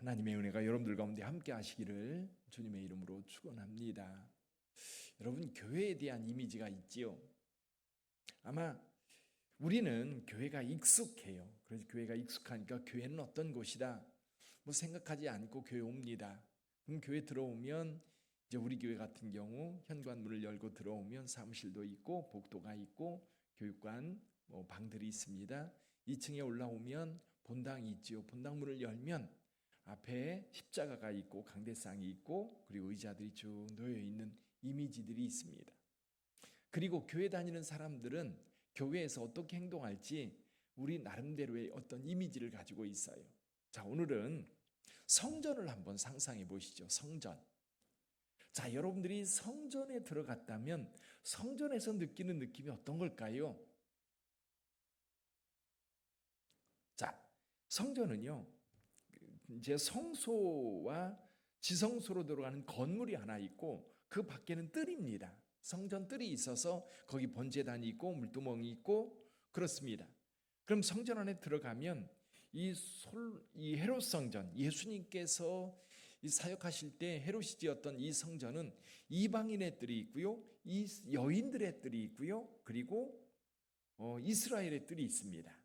하나님의 은혜가 여러분들 가운데 함께 하시기를 주님의 이름으로 축원합니다. 여러분, 교회에 대한 이미지가 있지요. 아마 우리는 교회가 익숙해요. 그래서 교회가 익숙하니까 교회는 어떤 곳이다 뭐 생각하지 않고 교회 옵니다. 그럼 교회 들어오면 이제 우리 교회 같은 경우 현관문을 열고 들어오면 사무실도 있고 복도가 있고 교육관 방들이 있습니다. 2층에 올라오면 본당이 있지요. 본당 문을 열면 앞에 십자가가 있고 강대상이 있고 그리고 의자들이 쭉 놓여 있는 이미지들이 있습니다. 그리고 교회 다니는 사람들은 교회에서 어떻게 행동할지 우리 나름대로의 어떤 이미지를 가지고 있어요. 자, 오늘은 성전을 한번 상상해 보시죠. 성전. 자, 여러분들이 성전에 들어갔다면 성전에서 느끼는 느낌이 어떤 걸까요? 자, 성전은요, 이제 성소와 지성소로 들어가는 건물이 하나 있고 그 밖에는 뜰입니다. 성전 뜰이 있어서 거기 번제단이 있고 물두멍이 있고 그렇습니다. 그럼 성전 안에 들어가면 이 헤롯 성전, 예수님께서 이 사역하실 때 헤롯이 지었던 이 성전은 이방인의 뜰이 있고요, 이 여인들의 뜰이 있고요, 그리고 이스라엘의 뜰이 있습니다.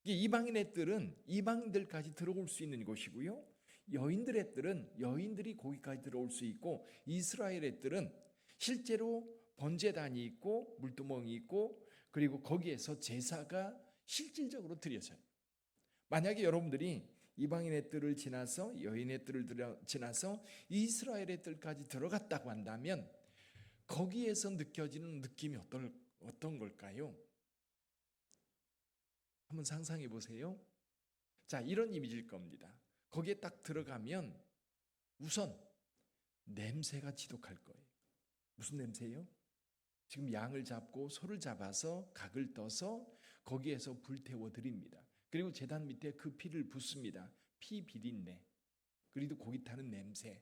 이방인의 뜰은 이방인들까지 들어올 수 있는 곳이고요, 여인들의 뜰은 여인들이 거기까지 들어올 수 있고, 이스라엘의 뜰은 실제로 번제단이 있고 물두멍이 있고 그리고 거기에서 제사가 실질적으로 드려져요. 만약에 여러분들이 이방인의 뜰을 지나서 여인의 뜰을 지나서 이스라엘의 뜰까지 들어갔다고 한다면 거기에서 느껴지는 느낌이 어떤 걸까요? 한번 상상해 보세요. 자, 이런 이미지일 겁니다. 거기에 딱 들어가면 우선 냄새가 지독할 거예요. 무슨 냄새요? 지금 양을 잡고 소를 잡아서 각을 떠서 거기에서 불태워 드립니다. 그리고 제단 밑에 그 피를 붓습니다. 피 비린내, 그리고 고기 타는 냄새,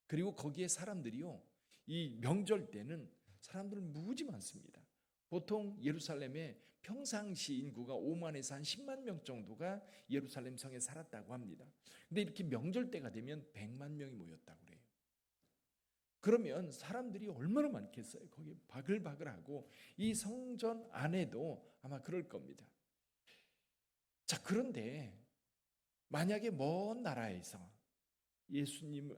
그리고 거기에 사람들이요, 이 명절 때는 사람들 무지 많습니다. 보통 예루살렘에 평상시 인구가 5만에서 한 10만 명 정도가 예루살렘 성에 살았다고 합니다. 근데 이렇게 명절 때가 되면 100만 명이 모였다고 그래요. 그러면 사람들이 얼마나 많겠어요. 거기 바글바글하고 이 성전 안에도 아마 그럴 겁니다. 자, 그런데 만약에 먼 나라에서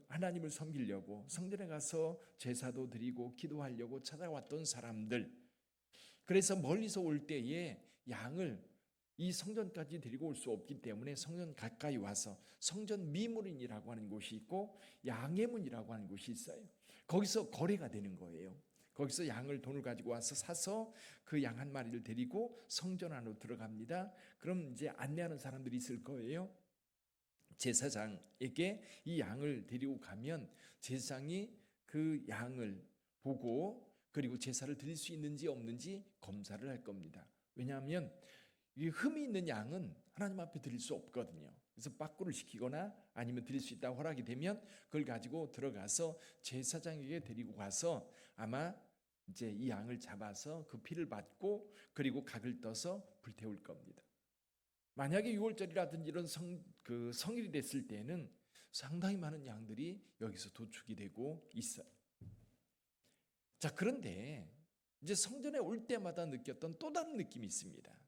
하나님을 섬기려고 성전에 가서 제사도 드리고 기도하려고 찾아왔던 사람들, 그래서 멀리서 올 때에 양을 이 성전까지 데리고 올 수 없기 때문에 성전 가까이 와서 성전 미문이라고 하는 곳이 있고 양의 문이라고 하는 곳이 있어요. 거기서 거래가 되는 거예요. 거기서 돈을 가지고 와서 사서 그 양 한 마리를 데리고 성전 안으로 들어갑니다. 그럼 이제 안내하는 사람들이 있을 거예요. 제사장에게 이 양을 데리고 가면 제사장이 그 양을 보고 그리고 제사를 드릴 수 있는지 없는지 검사를 할 겁니다. 왜냐하면 이 흠이 있는 양은 하나님 앞에 드릴 수 없거든요. 그래서 빠꾸를 시키거나 아니면 드릴 수 있다고 허락이 되면 그걸 가지고 들어가서 제사장에게 데리고 가서 아마 이제 이 양을 잡아서 그 피를 받고 그리고 각을 떠서 불태울 겁니다. 만약에 6월절이라든지 이런 성일이 됐을 때는 상당히 많은 양들이 여기서 도축이 되고 있어요. 자, 그런데 이제 성전에 올 때마다 느꼈던 또 다른 느낌이 있습니다.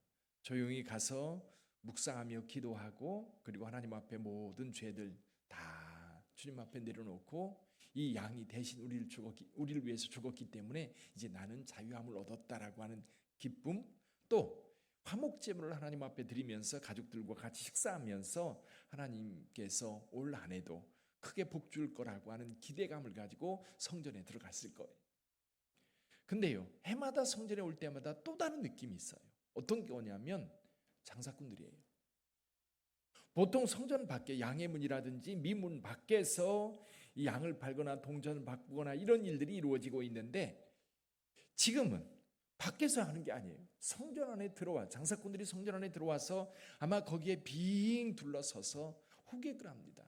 조용히 가서 묵상하며 기도하고 그리고 하나님 앞에 모든 죄들 다 주님 앞에 내려놓고 이 양이 대신 우리를 위해서 죽었기 때문에 이제 나는 자유함을 얻었다라고 하는 기쁨, 또 화목제물을 하나님 앞에 드리면서 가족들과 같이 식사하면서 하나님께서 올 한 해도 크게 복 줄 거라고 하는 기대감을 가지고 성전에 들어갔을 거예요. 근데요, 해마다 성전에 올 때마다 또 다른 느낌이 있어요. 어떤 거냐면 장사꾼들이에요. 보통 성전 밖에 양의 문이라든지 미문 밖에서 이 양을 팔거나 동전을 바꾸거나 이런 일들이 이루어지고 있는데 지금은 밖에서 하는 게 아니에요. 성전 안에 장사꾼들이 성전 안에 들어와서 아마 거기에 빙 둘러서서 호객을 합니다.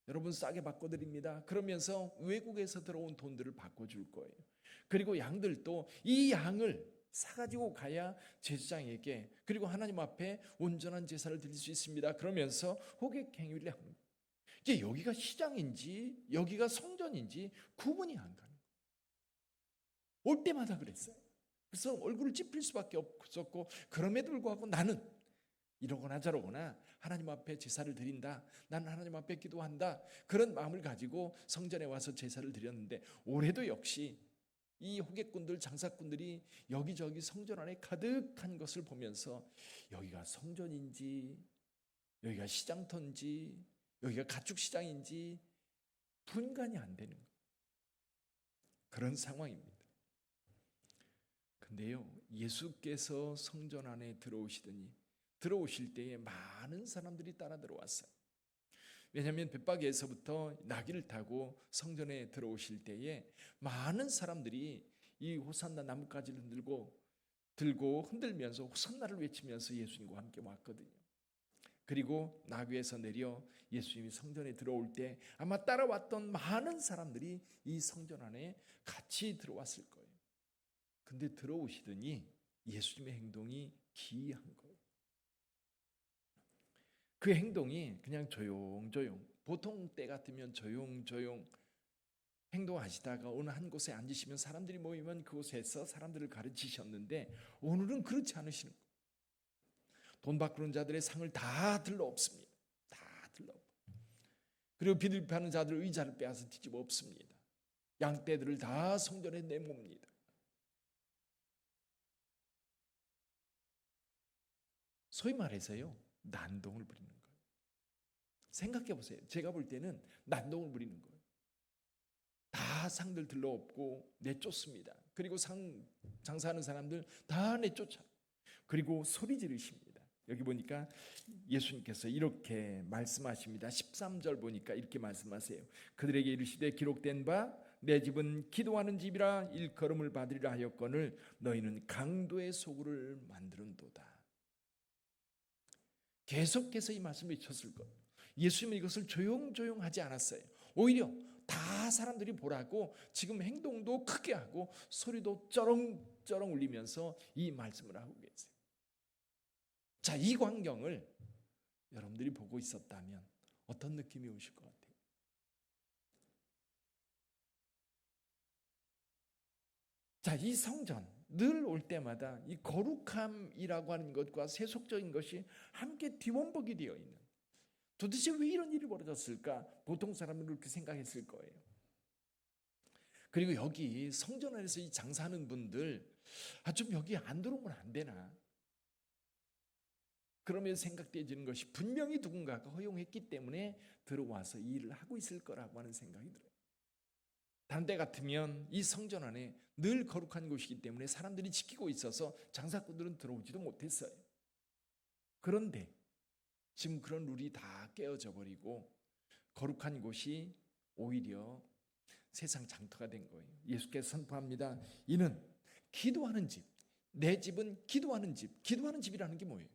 여러분 싸게 바꿔드립니다. 그러면서 외국에서 들어온 돈들을 바꿔줄 거예요. 그리고 양들도 이 양을 사가지고 가야 제사장에게 그리고 하나님 앞에 온전한 제사를 드릴 수 있습니다. 그러면서 호객 행위를 합니다. 이제 여기가 시장인지 여기가 성전인지 구분이 안 가는 거예요. 올 때마다 그랬어요. 그래서 얼굴을 찌푸릴 수밖에 없었고, 그럼에도 불구하고 나는 이러거나 저러거나 하나님 앞에 제사를 드린다, 나는 하나님 앞에 기도한다, 그런 마음을 가지고 성전에 와서 제사를 드렸는데, 올해도 역시 이 호객꾼들, 장사꾼들이 여기저기 성전 안에 가득한 것을 보면서 여기가 성전인지 여기가 시장터인지 여기가 가축시장인지 분간이 안 되는 그런 상황입니다. 근데요, 예수께서 성전 안에 들어오실 때에 많은 사람들이 따라 들어왔어요. 왜냐하면 벳바게에서부터 나귀를 타고 성전에 들어오실 때에 많은 사람들이 이 호산나 나뭇가지를 들고 흔들면서 호산나를 외치면서 예수님과 함께 왔거든요. 그리고 나귀에서 내려 예수님이 성전에 들어올 때 아마 따라왔던 많은 사람들이 이 성전 안에 같이 들어왔을 거예요. 근데 들어오시더니 예수님의 행동이 기이한 거예요. 그 행동이 그냥 조용조용, 보통 때 같으면 조용조용 행동하시다가 어느 한 곳에 앉으시면 사람들이 모이면 그곳에서 사람들을 가르치셨는데, 오늘은 그렇지 않으시는 거예요. 돈 바꾸는 자들의 상을 다 들러엎습니다. 다 들러엎고, 그리고 비둘기파는 자들 의자를 빼앗아 뒤집어 엎습니다. 양떼들을 다 성전에 내몹니다. 소위 말해서요, 난동을 부리는 거예요. 생각해 보세요. 제가 볼 때는 난동을 부리는 거예요. 다 상들 들러엎고 내쫓습니다. 그리고 장사하는 사람들 다 내쫓아. 그리고 소리 지르십니다. 여기 보니까 예수님께서 이렇게 말씀하십니다. 13절 보니까 이렇게 말씀하세요. 그들에게 이르시되 기록된 바 내 집은 기도하는 집이라 일컬음을 받으리라 하였거늘 너희는 강도의 소굴을 만드는도다. 계속해서 이 말씀을 외쳤을 거예요. 예수님은 이것을 조용조용하지 않았어요. 오히려 다 사람들이 보라고 지금 행동도 크게 하고 소리도 쩌렁쩌렁 울리면서 이 말씀을 하고 계세요. 자, 이 광경을 여러분들이 보고 있었다면 어떤 느낌이 오실 것 같아요? 자, 이 성전 늘 올 때마다 이 거룩함이라고 하는 것과 세속적인 것이 함께 뒤원복이 되어 있는, 도대체 왜 이런 일이 벌어졌을까? 보통 사람은 그렇게 생각했을 거예요. 그리고 여기 성전 안에서 이 장사하는 분들, 좀 여기 안 들어오면 안 되나? 그러면 생각되어지는 것이 분명히 누군가가 허용했기 때문에 들어와서 이 일을 하고 있을 거라고 하는 생각이 들어요. 다른 때 같으면 이 성전 안에 늘 거룩한 곳이기 때문에 사람들이 지키고 있어서 장사꾼들은 들어오지도 못했어요. 그런데 지금 그런 룰이 다 깨어져 버리고 거룩한 곳이 오히려 세상 장터가 된 거예요. 예수께서 선포합니다. 이는 기도하는 집, 내 집은 기도하는 집. 기도하는 집이라는 게 뭐예요?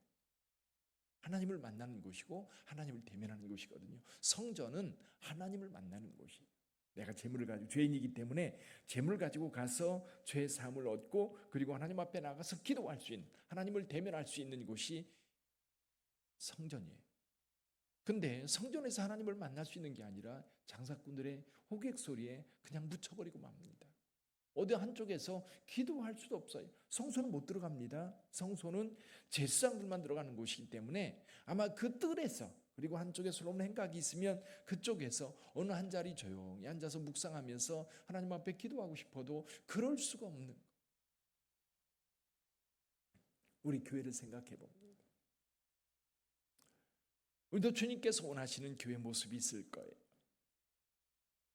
하나님을 만나는 곳이고 하나님을 대면하는 곳이거든요. 성전은 하나님을 만나는 곳이에요. 내가 재물을 가지고, 죄인이기 때문에 재물을 가지고 가서 죄 사함을 얻고 그리고 하나님 앞에 나가서 기도할 수 있는, 하나님을 대면할 수 있는 곳이 성전이에요. 근데 성전에서 하나님을 만날 수 있는 게 아니라 장사꾼들의 호객 소리에 그냥 묻혀버리고 맙니다. 어디 한쪽에서 기도할 수도 없어요. 성소는 못 들어갑니다. 성소는 제사장들만 들어가는 곳이기 때문에 아마 그 뜰에서, 그리고 한쪽에 솔로몬 행각이 있으면 그쪽에서 어느 한 자리 조용히 앉아서 묵상하면서 하나님 앞에 기도하고 싶어도 그럴 수가 없는, 우리 교회를 생각해 봅니다. 우리도 주님께서 원하시는 교회 모습이 있을 거예요.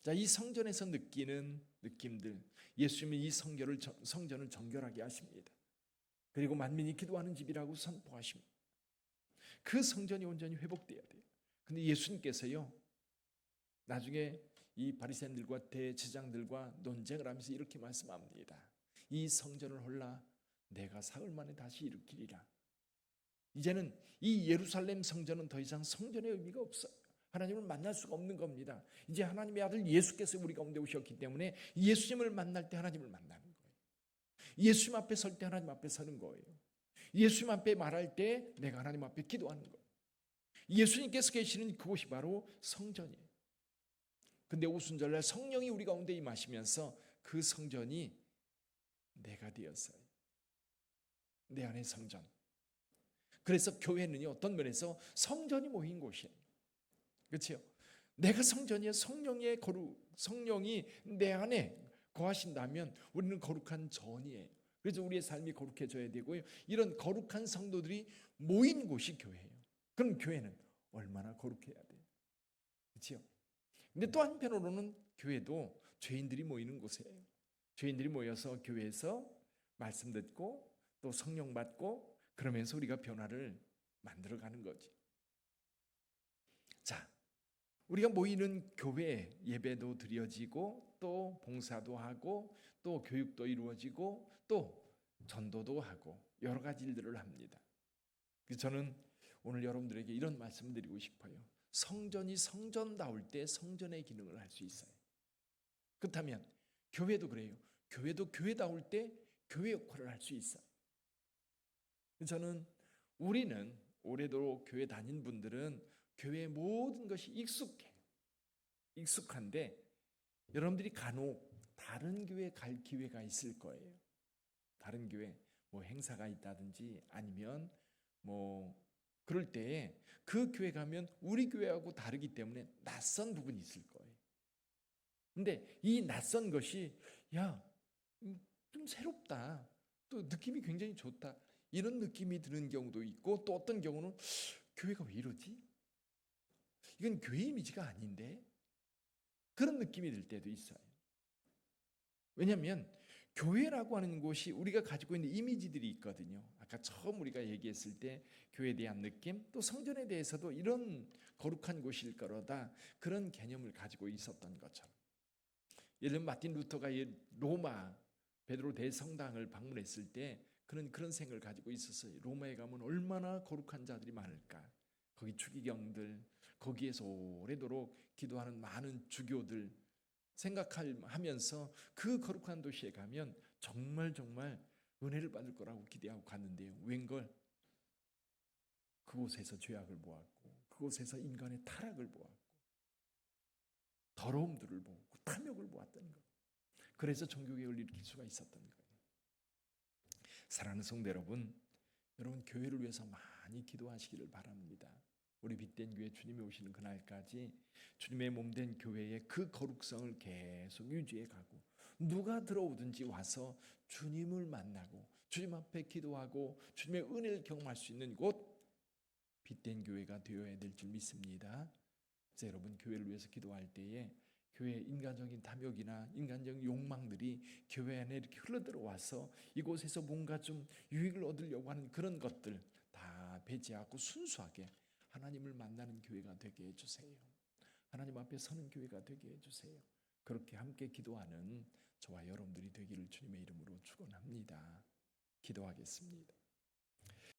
자, 이 성전에서 느끼는 느낌들, 예수님은 이 성전을 정결하게 하십니다. 그리고 만민이 기도하는 집이라고 선포하십니다. 그 성전이 온전히 회복돼야 돼요. 근데 예수님께서요, 나중에 이 바리새인들과 대제사장들과 논쟁을 하면서 이렇게 말씀합니다. 이 성전을 홀라 내가 사흘 만에 다시 일으키리라. 이제는 이 예루살렘 성전은 더 이상 성전의 의미가 없어요. 하나님을 만날 수가 없는 겁니다. 이제 하나님의 아들 예수께서 우리 가운데 오셨기 때문에 예수님을 만날 때 하나님을 만나는 거예요. 예수님 앞에 설 때 하나님 앞에 서는 거예요. 예수님 앞에 말할 때 내가 하나님 앞에 기도하는 거예요. 예수님께서 계시는 그곳이 바로 성전이에요. 근데 오순절날 성령이 우리 가운데 임하시면서 그 성전이 내가 되었어요. 내 안의 성전. 그래서 교회는요, 어떤 면에서 성전이 모인 곳이에요. 그렇죠? 내가 성전이에요. 성령이 내 안에 거하신다면 우리는 거룩한 전이에요. 그래서 우리의 삶이 거룩해져야 되고요. 이런 거룩한 성도들이 모인 곳이 교회예요. 그럼 교회는 얼마나 거룩해야 돼요. 그렇죠? 근데 또 한편으로는 교회도 죄인들이 모이는 곳이에요. 죄인들이 모여서 교회에서 말씀 듣고 또 성령 받고 그러면서 우리가 변화를 만들어가는 거지. 자, 우리가 모이는 교회 예배도 드려지고 또 봉사도 하고 또 교육도 이루어지고 또 전도도 하고 여러 가지 일들을 합니다. 그래서 저는 오늘 여러분들에게 이런 말씀을 드리고 싶어요. 성전이 성전다울 때 성전의 기능을 할 수 있어요. 그렇다면 교회도 그래요. 교회도 교회다울 때 교회 역할을 할 수 있어요. 저는 우리는 오래도록 교회 다닌 분들은 교회의 모든 것이 익숙한데 여러분들이 간혹 다른 교회 갈 기회가 있을 거예요. 다른 교회 뭐 행사가 있다든지 아니면 뭐 그럴 때에 그 교회 가면 우리 교회하고 다르기 때문에 낯선 부분이 있을 거예요. 근데 이 낯선 것이 좀 새롭다. 또 느낌이 굉장히 좋다. 이런 느낌이 드는 경우도 있고 또 어떤 경우는 교회가 왜 이러지? 이건 교회 이미지가 아닌데? 그런 느낌이 들 때도 있어요. 왜냐하면 교회라고 하는 곳이 우리가 가지고 있는 이미지들이 있거든요. 아까 처음 우리가 얘기했을 때 교회에 대한 느낌, 또 성전에 대해서도 이런 거룩한 곳일 거로다 그런 개념을 가지고 있었던 것처럼. 예를 들면 마틴 루터가 로마 베드로 대성당을 방문했을 때 그런 생각을 가지고 있었어요. 로마에 가면 얼마나 거룩한 자들이 많을까. 거기 추기경들, 거기에서 오래도록 기도하는 많은 주교들 생각하면서 그 거룩한 도시에 가면 정말 은혜를 받을 거라고 기대하고 갔는데요. 웬걸 그곳에서 죄악을 보았고 그곳에서 인간의 타락을 보았고 더러움들을 보고 탐욕을 보았던 것. 그래서 종교개혁을 일으킬 수가 있었던 거예요. 사랑하는 성도 여러분 교회를 위해서 많이 기도하시기를 바랍니다. 우리 빛된 교회 주님이 오시는 그날까지 주님의 몸된 교회의 그 거룩성을 계속 유지해 가고 누가 들어오든지 와서 주님을 만나고 주님 앞에 기도하고 주님의 은혜를 경험할 수 있는 곳 빛된 교회가 되어야 될 줄 믿습니다. 그래서 여러분 교회를 위해서 기도할 때에 교회의 인간적인 탐욕이나 인간적인 욕망들이 교회 안에 이렇게 흘러들어와서 이곳에서 뭔가 좀 유익을 얻으려고 하는 그런 것들 다 배제하고 순수하게 하나님을 만나는 교회가 되게 해주세요. 하나님 앞에 서는 교회가 되게 해주세요. 그렇게 함께 기도하는 저와 여러분들이 되기를 주님의 이름으로 축원합니다. 기도하겠습니다.